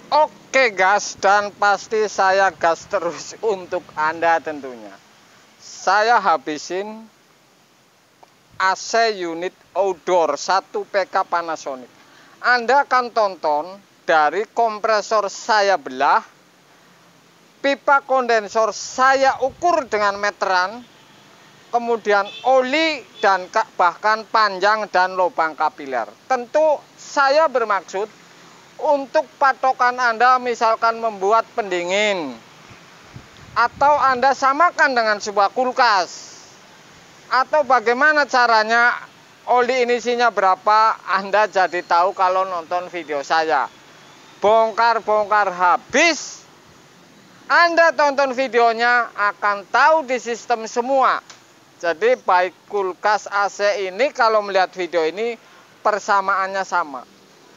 Oke gas, dan pasti saya gas terus untuk Anda tentunya. Saya habisin AC unit outdoor 1 PK Panasonic. Anda akan tonton dari kompresor saya belah, pipa kondensor saya ukur dengan meteran, kemudian oli dan bahkan panjang dan lubang kapiler. Tentu saya bermaksud untuk patokan Anda misalkan membuat pendingin, atau Anda samakan dengan sebuah kulkas, atau bagaimana caranya oli ini isinya berapa, Anda jadi tahu kalau nonton video saya. Bongkar-bongkar habis, Anda tonton videonya akan tahu di sistem semua. Jadi baik kulkas AC ini kalau melihat video ini persamaannya sama.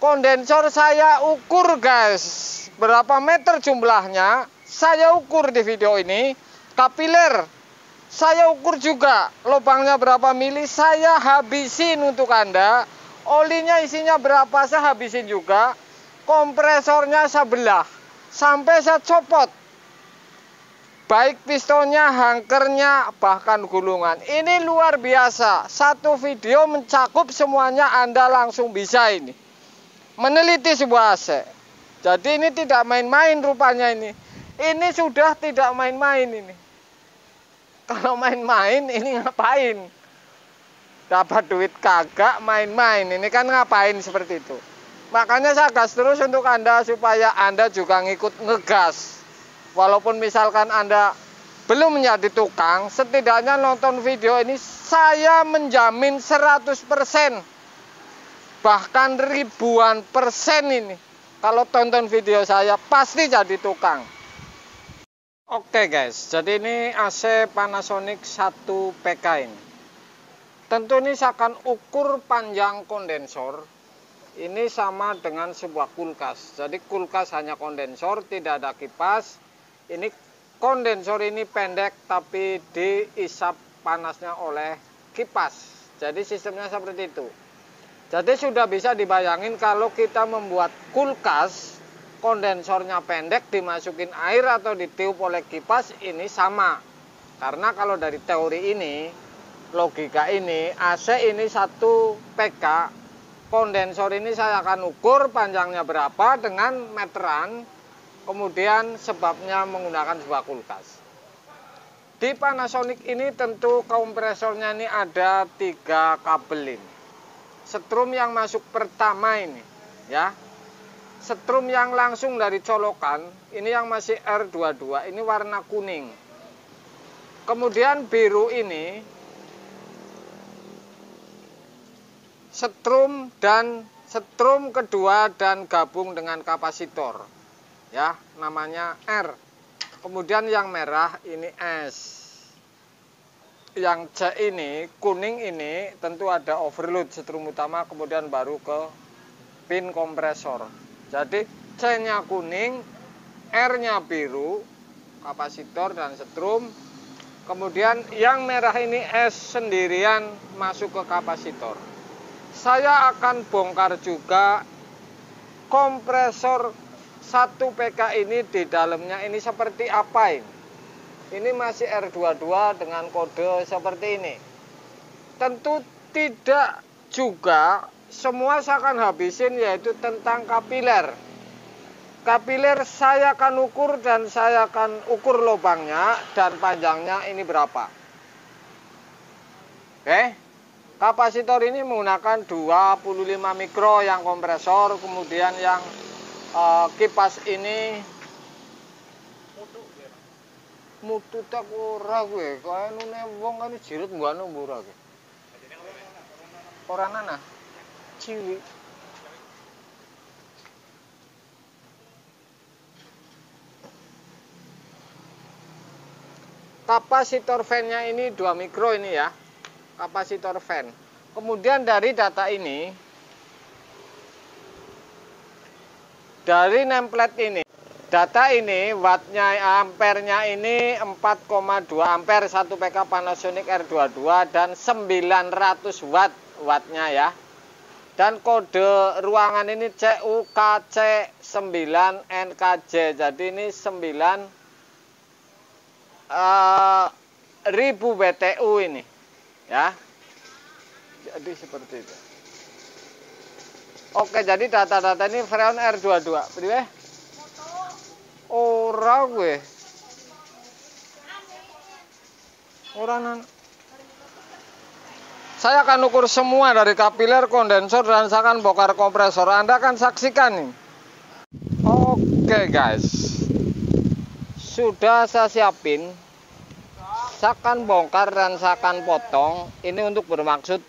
Kondensor saya ukur guys, berapa meter jumlahnya saya ukur di video ini. Kapiler saya ukur juga, lubangnya berapa mili saya habisin untuk Anda. Olinya isinya berapa saya habisin juga. Kompresornya saya belah sampai saya copot, baik pistonnya, hangkernya, bahkan gulungan. Ini luar biasa, satu video mencakup semuanya. Anda langsung bisa ini meneliti sebuah AC. Jadi ini tidak main-main rupanya ini. Ini sudah tidak main-main ini. Kalau main-main ini ngapain? Dapat duit kagak, main-main. Ini kan ngapain seperti itu. Makanya saya gas terus untuk Anda supaya Anda juga ngikut ngegas. Walaupun misalkan Anda belum menjadi tukang, setidaknya nonton video ini saya menjamin 100%. Bahkan ribuan persen ini. Kalau tonton video saya pasti jadi tukang. Oke guys, jadi ini AC Panasonic 1 PK ini. Tentu ini saya akan ukur panjang kondensor. Ini sama dengan sebuah kulkas. Jadi kulkas hanya kondensor, tidak ada kipas. Ini kondensor ini pendek tapi diisap panasnya oleh kipas. Jadi sistemnya seperti itu. Jadi sudah bisa dibayangin kalau kita membuat kulkas, kondensornya pendek, dimasukin air atau ditiup oleh kipas, ini sama. Karena kalau dari teori ini, logika ini, AC ini 1 PK, kondensor ini saya akan ukur panjangnya berapa dengan meteran, kemudian sebabnya menggunakan sebuah kulkas. Di Panasonic ini tentu kompresornya ini ada 3 kabel ini. Setrum yang masuk pertama ini ya, setrum yang langsung dari colokan ini yang masih R22, ini warna kuning. Kemudian biru ini setrum dan setrum kedua dan gabung dengan kapasitor ya, namanya R. Kemudian yang merah ini S. Yang C ini, kuning ini tentu ada overload setrum utama, kemudian baru ke pin kompresor. Jadi C-nya kuning, R-nya biru, kapasitor dan setrum. Kemudian yang merah ini S sendirian masuk ke kapasitor. Saya akan bongkar juga kompresor 1 PK ini di dalamnya ini seperti apa ini. Ini masih R22 dengan kode seperti ini. Tentu tidak juga semua saya akan habisin, yaitu tentang kapiler. Kapiler saya akan ukur dan saya akan ukur lubangnya dan panjangnya ini berapa. Oke. Kapasitor ini menggunakan 25 mikro yang kompresor, kemudian yang kipas ini mutu tak ora kowe, kaya nune wong kan jirut mbano ora kowe. Ora nana. Cilik. Kapasitor fan-nya ini 2 mikro ini ya. Kapasitor fan. Kemudian dari data ini, dari template ini, data ini wattnya, ampernya ini 4,2 ampere 1 PK Panasonic R22 dan 900 watt wattnya ya. Dan kode ruangan ini CUKC9NKJ. Jadi ini 9.000 BTU ini, ya. Jadi seperti itu. Oke, jadi data-data ini Freon R22. Priwe? Ora gue. Ora nan. Saya akan ukur semua dari kapiler, kondensor, dan saya akan bongkar kompresor. Anda akan saksikan nih. Oke guys, sudah saya siapin. Saya akan bongkar dan saya akan potong. Ini untuk bermaksud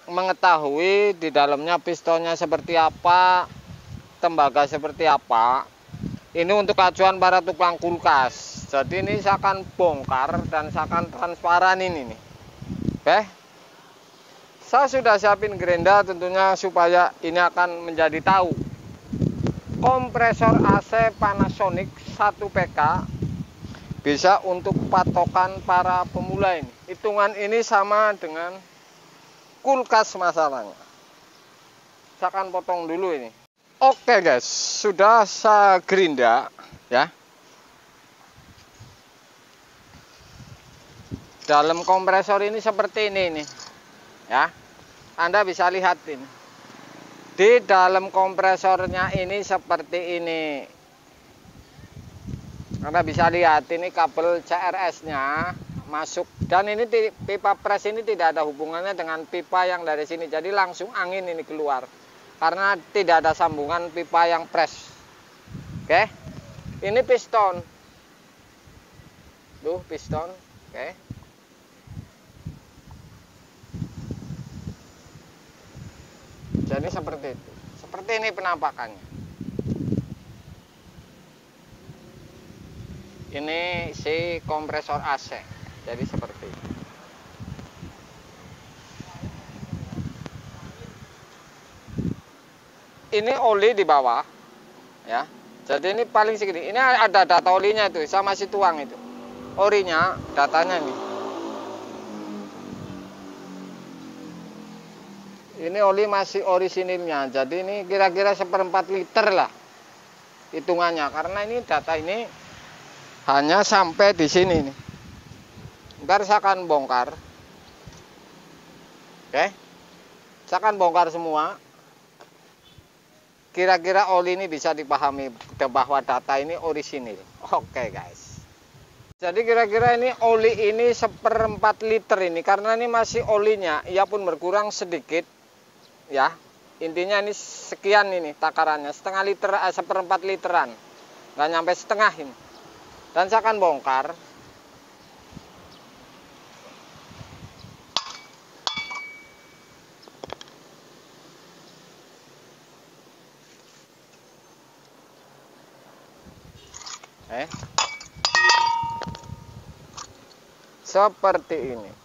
mengetahui di dalamnya pistonnya seperti apa, tembaga seperti apa. Ini untuk acuan para tukang kulkas. Jadi ini saya akan bongkar dan saya akan transparanin ini. Oke. Saya sudah siapin gerinda tentunya supaya ini akan menjadi tahu. Kompresor AC Panasonic 1 PK bisa untuk patokan para pemula ini. Hitungan ini sama dengan kulkas masalahnya. Saya akan potong dulu ini. Oke guys, sudah saya gerinda ya. Dalam kompresor ini seperti ini nih. Ya. Anda bisa lihat ini. Di dalam kompresornya ini seperti ini. Anda bisa lihat ini kabel CRS-nya masuk, dan ini pipa pres ini tidak ada hubungannya dengan pipa yang dari sini. Jadi langsung angin ini keluar. Karena tidak ada sambungan pipa yang pres. Oke. Ini piston. Tuh, piston. Oke. Jadi seperti itu. Seperti ini penampakannya. Ini si kompresor AC. Jadi seperti itu. Ini oli di bawah. Ya. Jadi ini paling segini. Ini ada data olinya itu. Saya masih tuang itu. Orinya, datanya nih. Ini oli masih orisinilnya, jadi ini kira-kira 1/4 liter lah hitungannya. Karena ini data ini hanya sampai di sini nih. Ntar saya akan bongkar. Oke, saya akan bongkar semua. Kira-kira oli ini bisa dipahami bahwa data ini orisinil. Oke guys. Jadi kira-kira ini oli ini 1/4 liter ini. Karena ini masih olinya, ia pun berkurang sedikit. Ya, intinya ini sekian ini takarannya, 1/4 literan, nggak nyampe setengah ini. Dan saya akan bongkar. Seperti ini.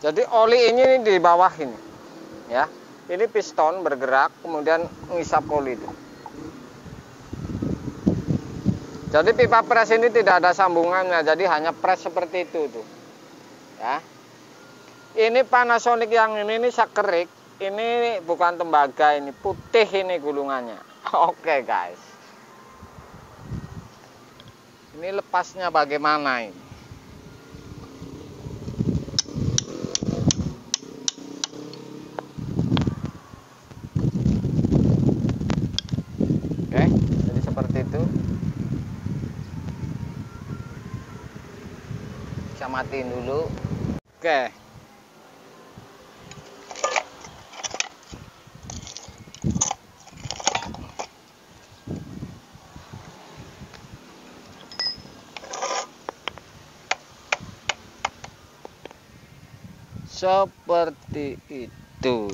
Jadi oli ini di bawah ini, ya. Ini piston bergerak, kemudian mengisap oli itu. Jadi pipa pres ini tidak ada sambungannya, jadi hanya pres seperti itu tuh, ya. Ini Panasonic yang ini sakerik, ini bukan tembaga, ini putih ini gulungannya. Oke guys. Ini lepasnya bagaimana ini? Saya matiin dulu. Oke. Seperti itu.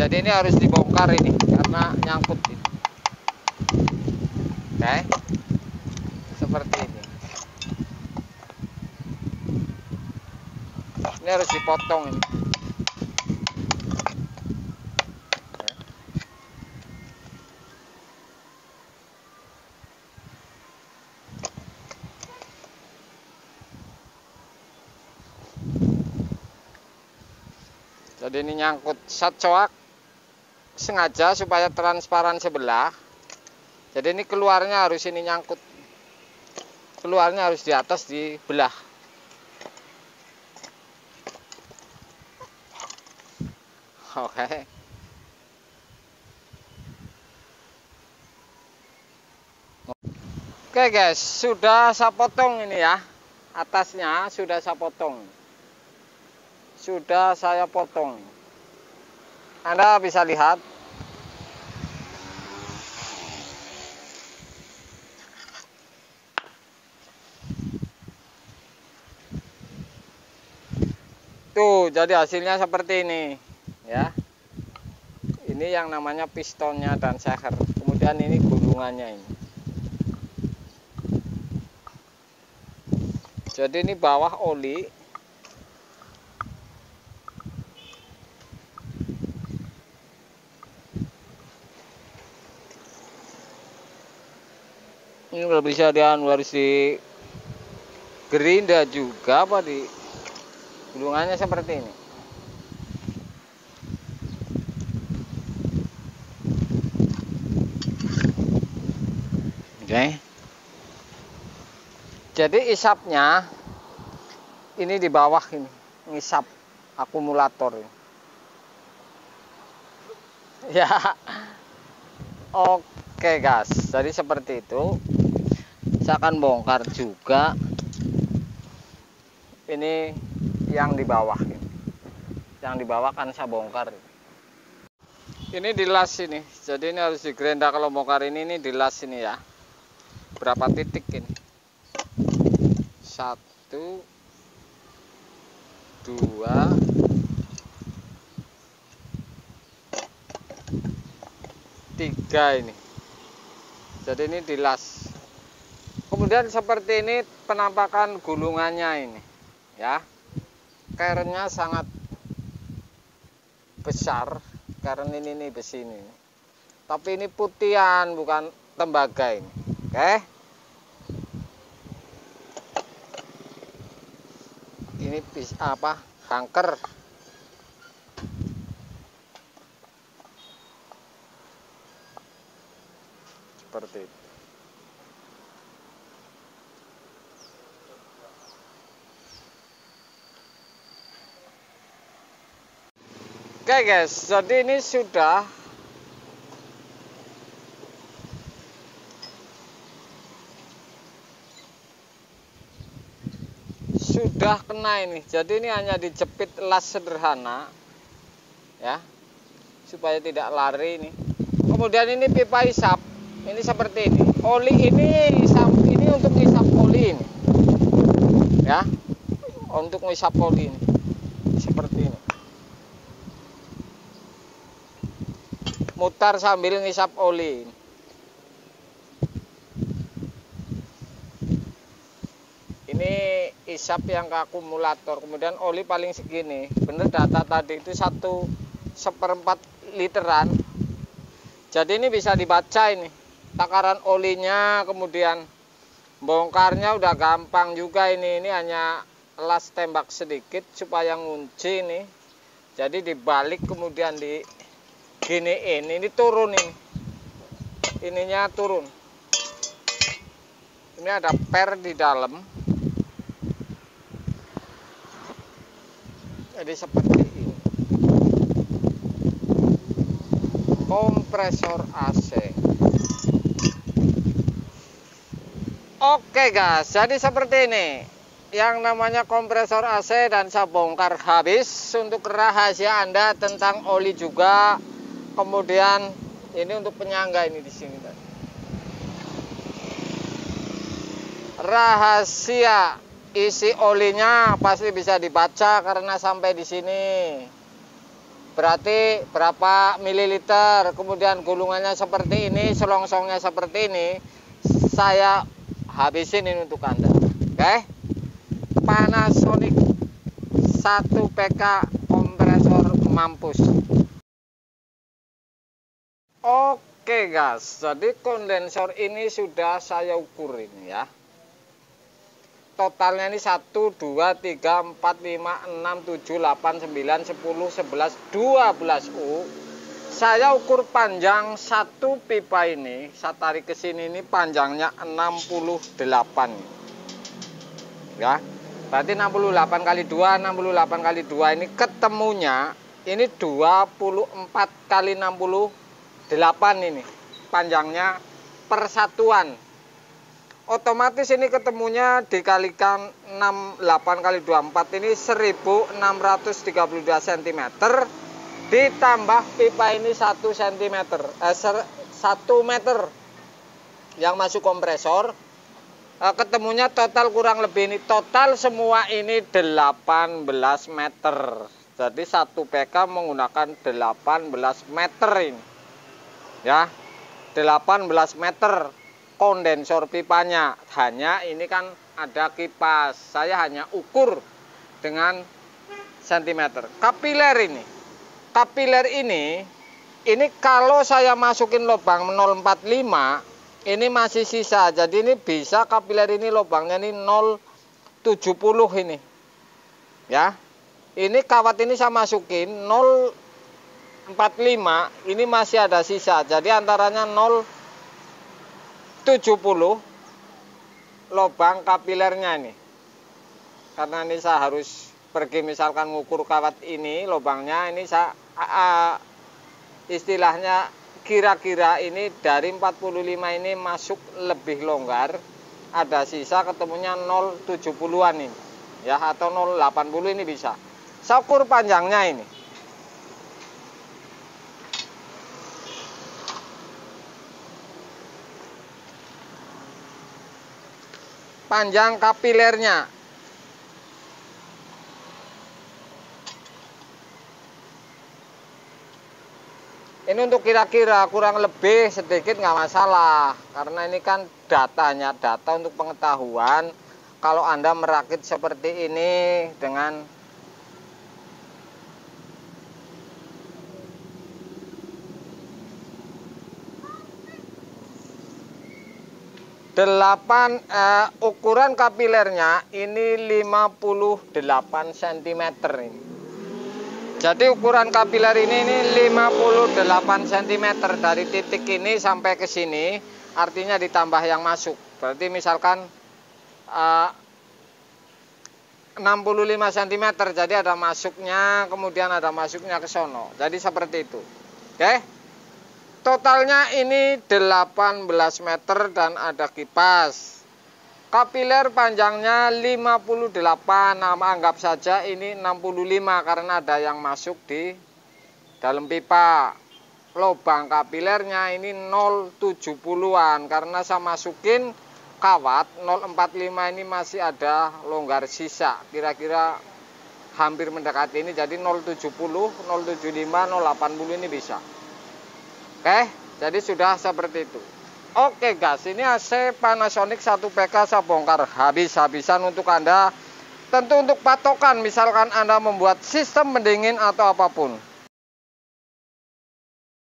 Jadi ini harus dibongkar ini karena nyangkut ini. Oke. Seperti ini. harus dipotong ini. Jadi ini nyangkut sat coak sengaja supaya transparan sebelah. Jadi ini keluarnya harus ini nyangkut. Keluarnya harus di atas dibelah. Oke. Oke guys, sudah saya potong ini ya. Atasnya sudah saya potong. Sudah saya potong. Anda bisa lihat. Tuh, jadi hasilnya seperti ini, ya. Ini yang namanya pistonnya dan seher. Kemudian ini gulungannya ini. Jadi ini bawah oli. Ini kalau bisa harus di gerinda juga apa di gulungannya seperti ini. Oke. Jadi isapnya ini di bawah ini, ngisap akumulator ini. Ya. Oke guys, jadi seperti itu. Saya akan bongkar juga ini yang di bawah ini. Yang di bawah kan saya bongkar. Ini dilas ini. Jadi ini harus digerinda kalau bongkar ini dilas ini ya. Berapa titik ini? 1 2 3 ini. Jadi ini dilas. Kemudian seperti ini penampakan gulungannya ini, ya. Kerennya sangat besar, keren ini besi ini. Tapi ini putihan bukan tembaga ini. Oke. Ini apa? Kanker. Seperti itu. Oke guys, jadi ini sudah kena ini. Jadi ini hanya dijepit las sederhana ya, supaya tidak lari ini. Kemudian ini pipa isap. Ini seperti ini. Oli ini untuk ngisap oli ini. Ya. Untuk ngisap oli ini. Seperti ini. Mutar sambil ngisap oli. Ini isap yang ke akumulator. Kemudian oli paling segini. Bener data tadi itu 1/4 literan. Jadi ini bisa dibaca ini. Takaran olinya, kemudian bongkarnya udah gampang juga ini. Ini hanya las tembak sedikit supaya ngunci ini. Jadi dibalik kemudian di giniin, ini turun ini. Ininya turun. Ini ada per di dalam. Jadi seperti ini. Kompresor AC. Oke guys, jadi seperti ini. Yang namanya kompresor AC dan saya bongkar habis. Untuk rahasia Anda tentang oli juga. Kemudian ini untuk penyangga ini di sini tadi. Rahasia isi olinya pasti bisa dibaca karena sampai di sini. Berarti berapa mililiter, kemudian gulungannya seperti ini, selongsongnya seperti ini. Saya habisin ini untuk Anda. Oke. Panasonic 1 PK kompresor mampus. Oke guys, jadi kondensor ini sudah saya ukur ini ya. Totalnya ini 1, 2, 3, 4, 5, 6, 7, 8, 9, 10, 11, 12 U. Saya ukur panjang satu pipa ini, saya tarik ke sini, ini panjangnya 68. Ya. Berarti 68 kali 2, 68 kali 2 ini ketemunya ini 24 kali 68 ini. Panjangnya persatuan. Otomatis ini ketemunya dikalikan 68 kali 24 ini 1632 cm. Ditambah pipa ini 1 cm, 1 meter yang masuk kompresor, ketemunya total kurang lebih ini, total semua ini 18 meter. Jadi 1 PK menggunakan 18 meter ini ya, 18 meter kondensor pipanya. Hanya ini kan ada kipas, saya hanya ukur dengan sentimeter. Kapiler ini kalau saya masukin lubang 045 ini masih sisa. Jadi ini bisa kapiler ini lubangnya ini 070 ini. Ya. Ini kawat ini saya masukin 045 ini masih ada sisa. Jadi antaranya 070 lubang kapilernya ini. Karena ini saya harus pergi misalkan ngukur kawat ini lubangnya ini, saya istilahnya kira-kira ini dari 45 ini masuk lebih longgar, ada sisa ketemunya 070-an ini ya, atau 080 ini bisa. Saya ukur panjangnya ini. Panjang kapilernya ini untuk kira-kira, kurang lebih sedikit nggak masalah, karena ini kan datanya, data untuk pengetahuan. Kalau Anda merakit seperti ini dengan ukuran kapilernya ini 58 cm ini. Jadi ukuran kapiler ini 58 cm dari titik ini sampai ke sini, artinya ditambah yang masuk. Berarti misalkan 65 cm, jadi ada masuknya, kemudian ada masuknya ke sono. Jadi seperti itu. Oke. Totalnya ini 18 meter dan ada kipas. Kapiler panjangnya 58, nama anggap saja ini 65 karena ada yang masuk di dalam pipa. Lubang kapilernya ini 070-an karena saya masukin kawat 045 ini masih ada longgar sisa. Kira-kira hampir mendekati ini, jadi 070, 075, 080 ini bisa. Oke, jadi sudah seperti itu. Oke guys, ini AC Panasonic 1 PK saya bongkar habis-habisan untuk Anda. Tentu untuk patokan misalkan Anda membuat sistem pendingin atau apapun.